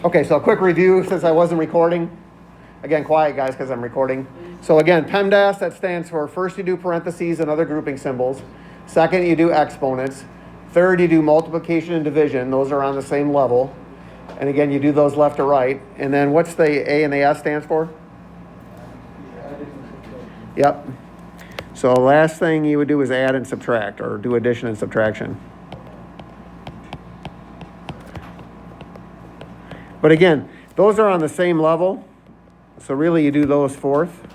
Okay, so a quick review since I wasn't recording. Again, quiet guys because I'm recording. So again, PEMDAS, that stands for first you do parentheses and other grouping symbols. Second, you do exponents. Third, you do multiplication and division. Those are on the same level. And again, you do those left to right. And then what's the A and the S stands for? Yep. So the last thing you would do is add and subtract, or do addition and subtraction. But again, those are on the same level. So really you do those fourth.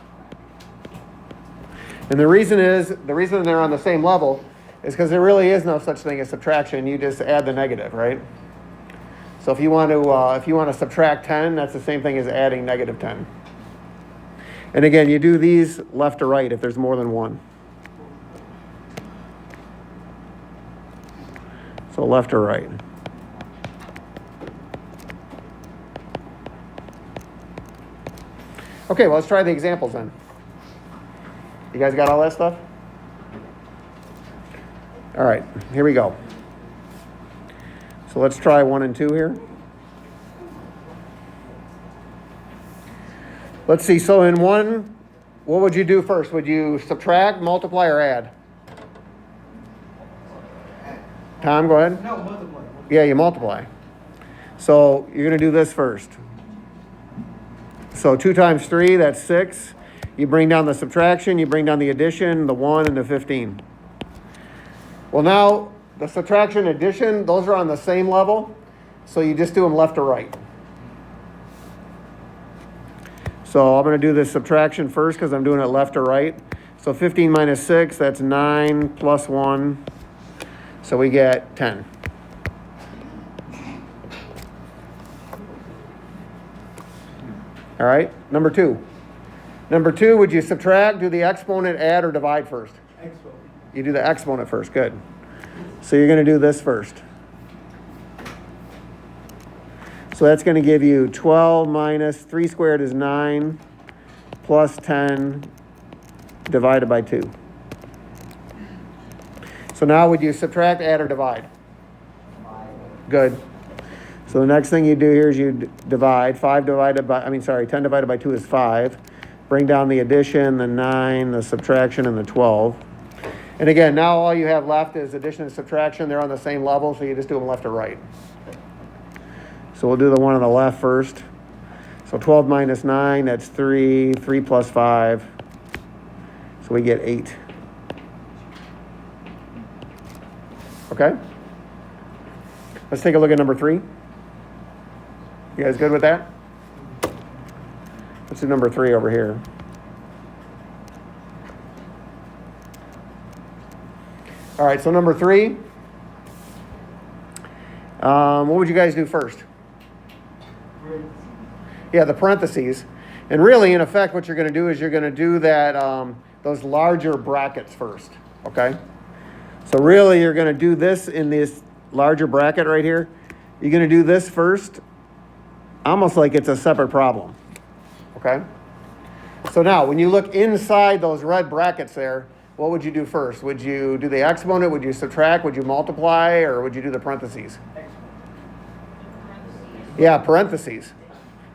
And the reason they're on the same level is because there really is no such thing as subtraction. You just add the negative, right? So if you want to subtract 10, that's the same thing as adding negative 10. And again, you do these left to right if there's more than one. So left to right. Okay, well, let's try the examples then. You guys got all that stuff? All right, here we go. So let's try 1 and 2 here. Let's see, so in 1, what would you do first? Would you subtract, multiply, or add? Tom, go ahead. No, multiply. Yeah, you multiply. So you're going to do this first. So 2 times 3, that's 6. You bring down the subtraction, you bring down the addition, the 1 and the 15. Well, now the subtraction, addition, those are on the same level. So you just do them left to right. So I'm going to do this subtraction first because I'm doing it left to right. So 15 minus 6, that's 9 plus 1. So we get 10. All right, number 2. Number 2, would you subtract, do the exponent, add, or divide first? Exponent. You do the exponent first, good. So you're going to do this first. So that's going to give you 12 minus 3 squared is 9 plus 10 divided by 2. So now would you subtract, add, or divide? Good. So the next thing you do here is you divide. 10 divided by 2 is 5. Bring down the addition, the 9, the subtraction, and the 12. And again, now all you have left is addition and subtraction. They're on the same level, so you just do them left to right. So we'll do the one on the left first. So 12 minus 9, that's 3. 3 plus 5. So we get 8. Okay? Let's take a look at number 3. You guys good with that? Let's do number 3 over here. All right, so number 3. What would you guys do first? Yeah, the parentheses. And really, in effect, what you're going to do is you're going to do that those larger brackets first, okay? So really, you're going to do this in this larger bracket right here. You're going to do this first, almost like it's a separate problem, okay? So now, when you look inside those red brackets there, what would you do first? Would you do the exponent? Would you subtract? Would you multiply? Or would you do the parentheses? Yeah, parentheses.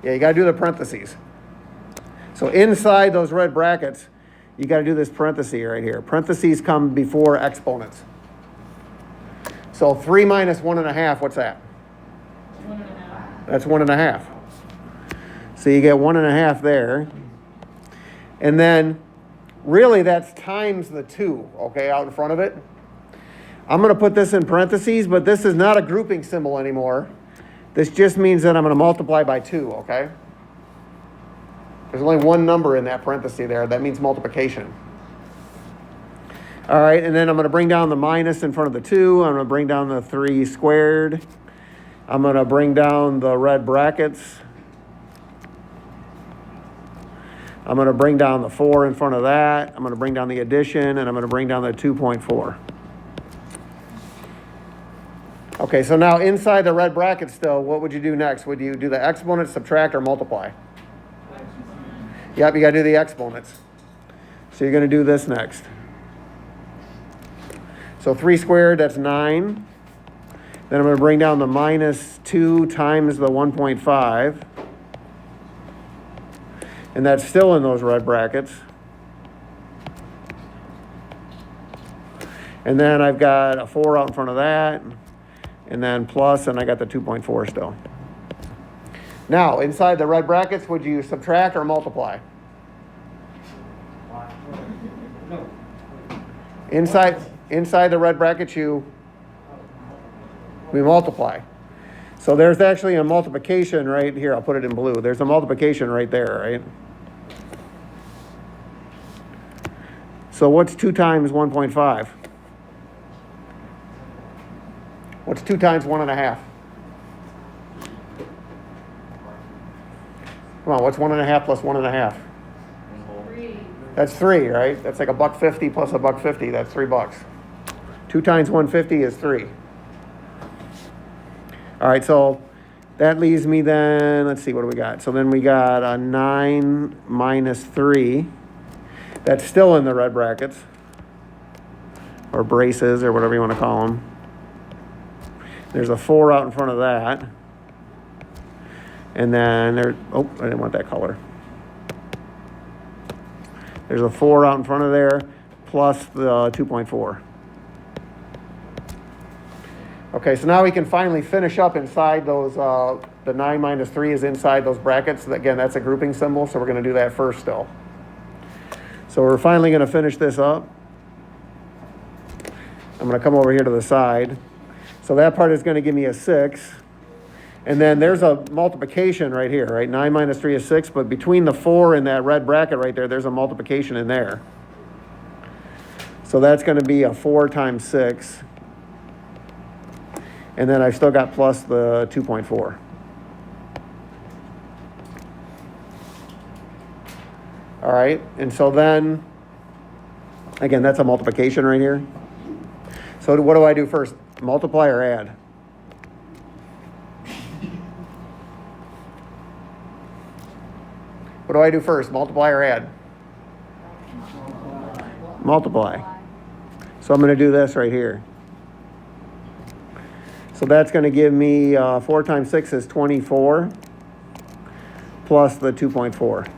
Yeah, you got to do the parentheses. So inside those red brackets, you got to do this parenthesis right here. Parentheses come before exponents. So 3 minus 1.5, what's that? 1.5. That's 1.5. So you get 1.5 there. And then really that's times the 2, okay, out in front of it. I'm going to put this in parentheses, but this is not a grouping symbol anymore. This just means that I'm going to multiply by 2, okay? There's only one number in that parenthesis there. That means multiplication. All right, and then I'm going to bring down the minus in front of the 2. I'm going to bring down the 3 squared. I'm going to bring down the red brackets. I'm going to bring down the 4 in front of that. I'm going to bring down the addition, and I'm going to bring down the 2.4. Okay, so now inside the red bracket still, what would you do next? Would you do the exponent, subtract, or multiply? Yep, you got to do the exponents. So you're going to do this next. So 3 squared, that's 9. Then I'm going to bring down the minus 2 times the 1.5. And that's still in those red brackets. And then I've got a 4 out in front of that. And then plus, and I got the 2.4 still. Now, inside the red brackets, would you subtract or multiply? No. Inside the red brackets, we multiply. So there's actually a multiplication right here. I'll put it in blue. There's a multiplication right there, right? So what's 2 times 1.5? What's 2 times 1.5? Come on, what's 1.5 plus 1.5? 3. That's 3, right? That's like $1.50 plus $1.50. That's $3. 2 times 150 is 3. All right, so that leaves me then, let's see, what do we got? So then we got a 9 minus 3. That's still in the red brackets, or braces, or whatever you want to call them. There's a 4 out in front of that. And then there, oh, I didn't want that color. There's a 4 out in front of there, plus the 2.4. Okay, so now we can finally finish up inside those, the 9 minus 3 is inside those brackets. Again, that's a grouping symbol, so we're going to do that first still. So we're finally going to finish this up. I'm going to come over here to the side. So that part is going to give me a 6. And then there's a multiplication right here, right? 9 minus 3 is 6, but between the 4 and that red bracket right there, there's a multiplication in there. So that's going to be a 4 times 6. And then I've still got plus the 2.4. All right, and so then, again, that's a multiplication right here. So what do I do first? Multiply or add? What do I do first? Multiply or add? Multiply. So I'm going to do this right here. So that's going to give me 4 times 6 is 24 plus the 2.4.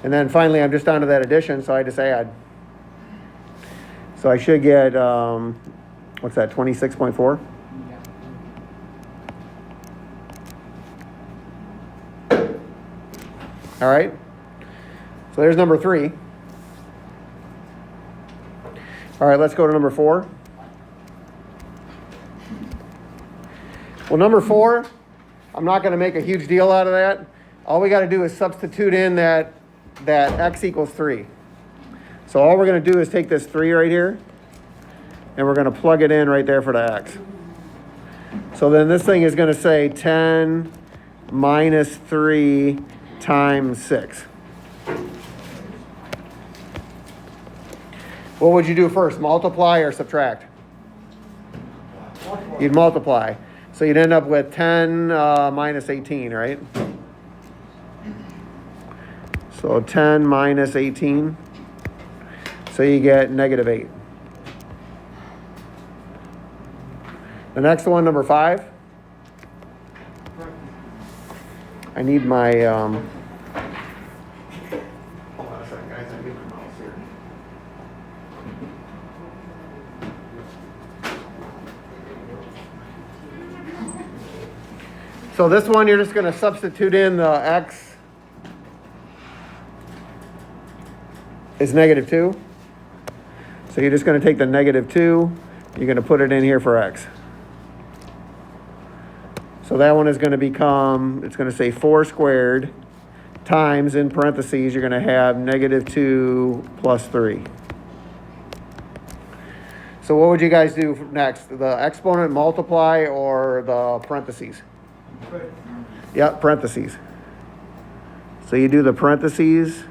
And then finally, I'm just down to that addition, so I just add. So I should get, what's that, 26.4? All right. So there's number 3. All right, let's go to number 4. Well, number 4, I'm not going to make a huge deal out of that. All we got to do is substitute in that x equals 3. So all we're going to do is take this 3 right here, and we're going to plug it in right there for the x. So then this thing is going to say 10 minus 3 times 6. What would you do first, multiply or subtract? You'd multiply. So you'd end up with 10 minus 18, right? So 10 minus 18. So you get negative 8. The next one, number 5. I need my... hold on a second, guys. I need my mouse here. So this one, you're just going to substitute in the x is negative 2. So you're just going to take the negative 2. You're going to put it in here for x. So that one is going to become, it's going to say 4 squared times, in parentheses, you're going to have negative 2 plus 3. So what would you guys do next? The exponent, multiply, or the parentheses? Yep, parentheses. So you do the parentheses.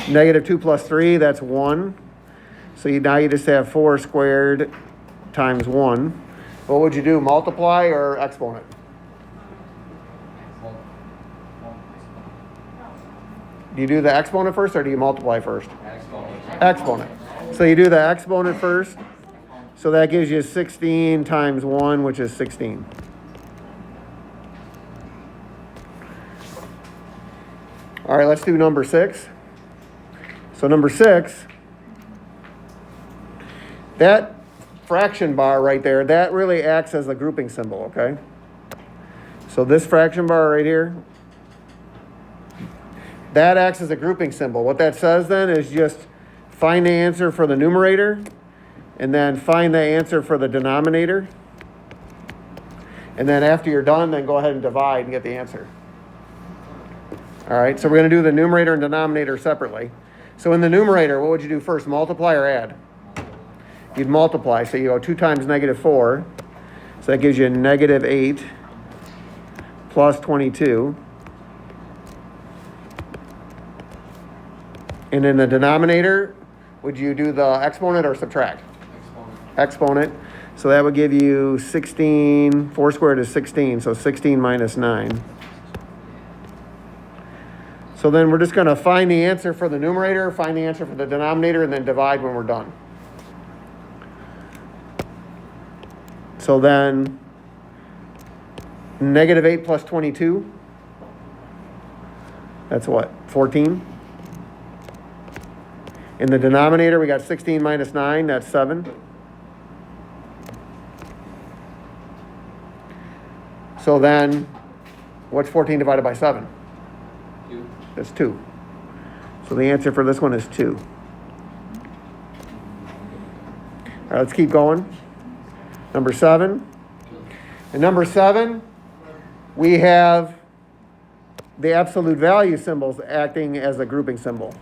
Negative 2 plus 3, that's 1. So now you just have 4 squared times 1. What would you do, multiply or exponent? Do you do the exponent first or do you multiply first? Exponent. So you do the exponent first. So that gives you 16 times 1, which is 16. All right, let's do number 6. So number 6, that fraction bar right there, that really acts as a grouping symbol, okay? So this fraction bar right here, that acts as a grouping symbol. What that says then is just find the answer for the numerator and then find the answer for the denominator. And then after you're done, then go ahead and divide and get the answer. All right, so we're going to do the numerator and denominator separately. So in the numerator, what would you do first, multiply or add? You'd multiply, so you go 2 times -4. So that gives you -8 plus 22. And in the denominator, would you do the exponent or subtract? Exponent. So that would give you 16, 4 squared is 16, so 16 minus 9. So then we're just going to find the answer for the numerator, find the answer for the denominator, and then divide when we're done. So then -8 plus 22, that's what, 14? In the denominator, we got 16 minus 9, that's 7. So then, what's 14 divided by 7? 2. That's 2. So the answer for this one is 2. All right, let's keep going. Number 7. In number 7, we have the absolute value symbols acting as a grouping symbol.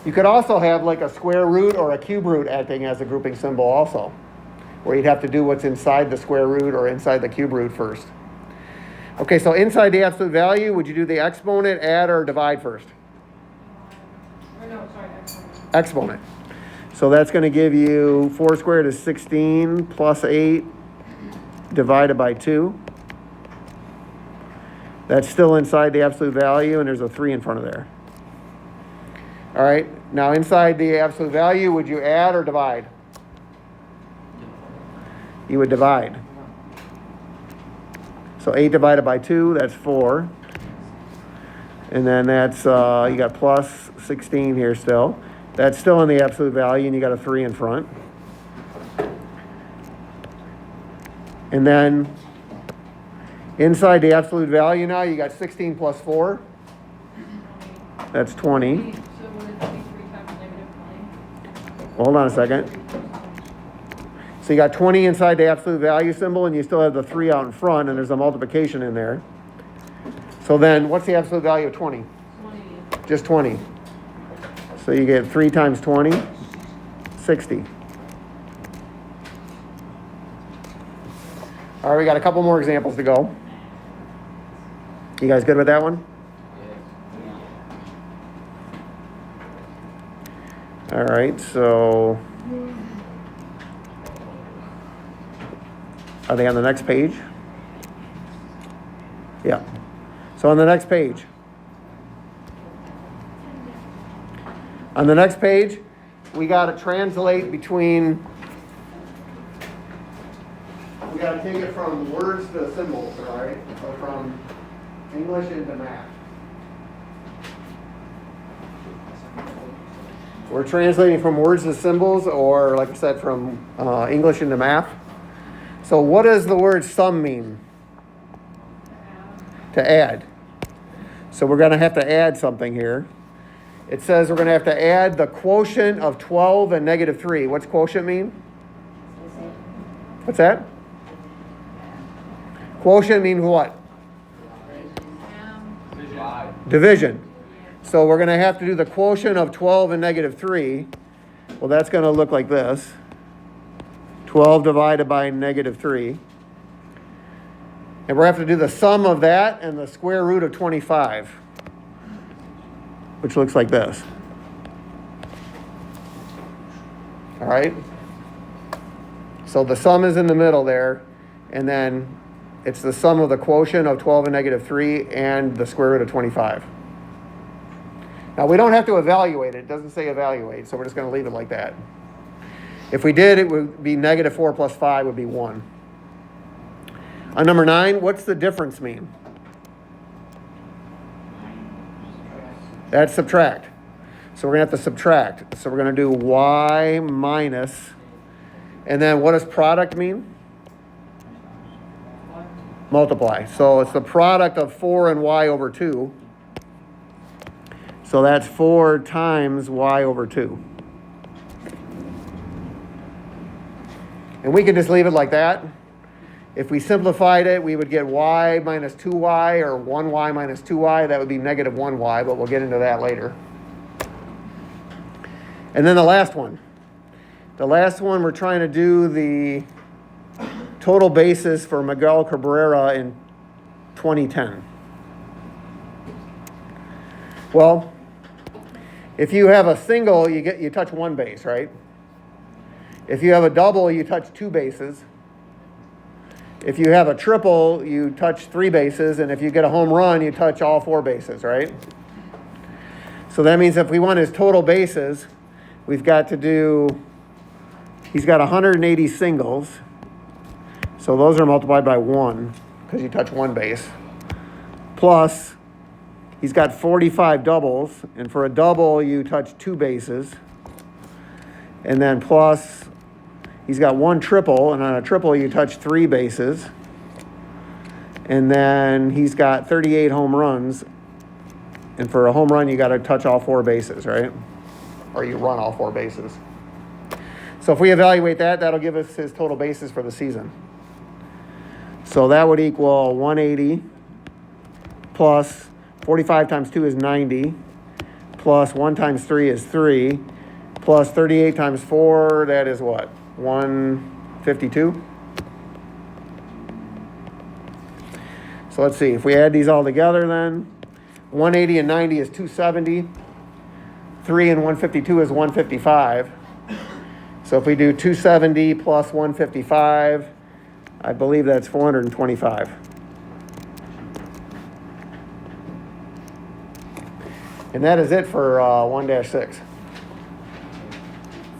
You could also have like a square root or a cube root acting as a grouping symbol also, where you'd have to do what's inside the square root or inside the cube root first. Okay, so inside the absolute value, would you do the exponent, add, or divide first? Exponent. So that's going to give you 4 squared is 16 plus 8 divided by 2. That's still inside the absolute value, and there's a 3 in front of there. All right, now inside the absolute value, would you add or divide? You would divide. So 8 divided by 2, that's 4. And then that's, you got plus 16 here still. That's still in the absolute value, and you got a 3 in front. And then inside the absolute value now, you got 16 plus 4. That's 20. So would it be 3 times -20? Hold on a second. So you got 20 inside the absolute value symbol, and you still have the 3 out in front, and there's a multiplication in there. So then, what's the absolute value of 20? 20. Just 20. So you get 3 times 20, 60. All right, we got a couple more examples to go. You guys good with that one? All right, so are they on the next page? Yeah. So on the next page. On the next page, we got to translate between, we got to take it from words to symbols, all right? Or from English into math. We're translating from words to symbols, or like I said, from English into math. So what does the word sum mean? To add. So we're going to have to add something here. It says we're going to have to add the quotient of 12 and -3. What's quotient mean? What's that? Quotient means what? Division. So we're going to have to do the quotient of 12 and -3. Well, that's going to look like this. 12 divided by -3. And we're going to have to do the sum of that and the square root of 25, which looks like this. All right? So the sum is in the middle there, and then it's the sum of the quotient of 12 and -3 and the square root of 25. Now, we don't have to evaluate it. It doesn't say evaluate, so we're just going to leave it like that. If we did, it would be negative 4 plus 5 would be 1. On number 9, what's the difference mean? That's subtract. So we're going to have to subtract. So we're going to do y minus, and then what does product mean? Multiply. So it's the product of 4 and y over 2. So that's 4 times y over 2. And we can just leave it like that. If we simplified it, we would get y minus 2y, or 1y minus 2y. That would be negative 1y, but we'll get into that later. And then the last one. The last one, we're trying to do the total basis for Miguel Cabrera in 2010. Well, if you have a single, you touch one base, right? If you have a double, you touch 2 bases. If you have a triple, you touch 3 bases, and if you get a home run, you touch all 4 bases, right? So that means if we want his total bases, we've got to do, he's got 180 singles, so those are multiplied by 1, because you touch 1 base, plus he's got 45 doubles, and for a double, you touch 2 bases, and then plus he's got 1 triple, and on a triple, you touch 3 bases. And then he's got 38 home runs. And for a home run, you got to touch all 4 bases, right? Or you run all 4 bases. So if we evaluate that, that'll give us his total bases for the season. So that would equal 180 plus 45 times 2 is 90, plus 1 times 3 is 3, plus 38 times 4, that is what? 152. So let's see, if we add these all together then, 180 and 90 is 270. 3 and 152 is 155. So if we do 270 plus 155, I believe that's 425. And that is it for 1-6.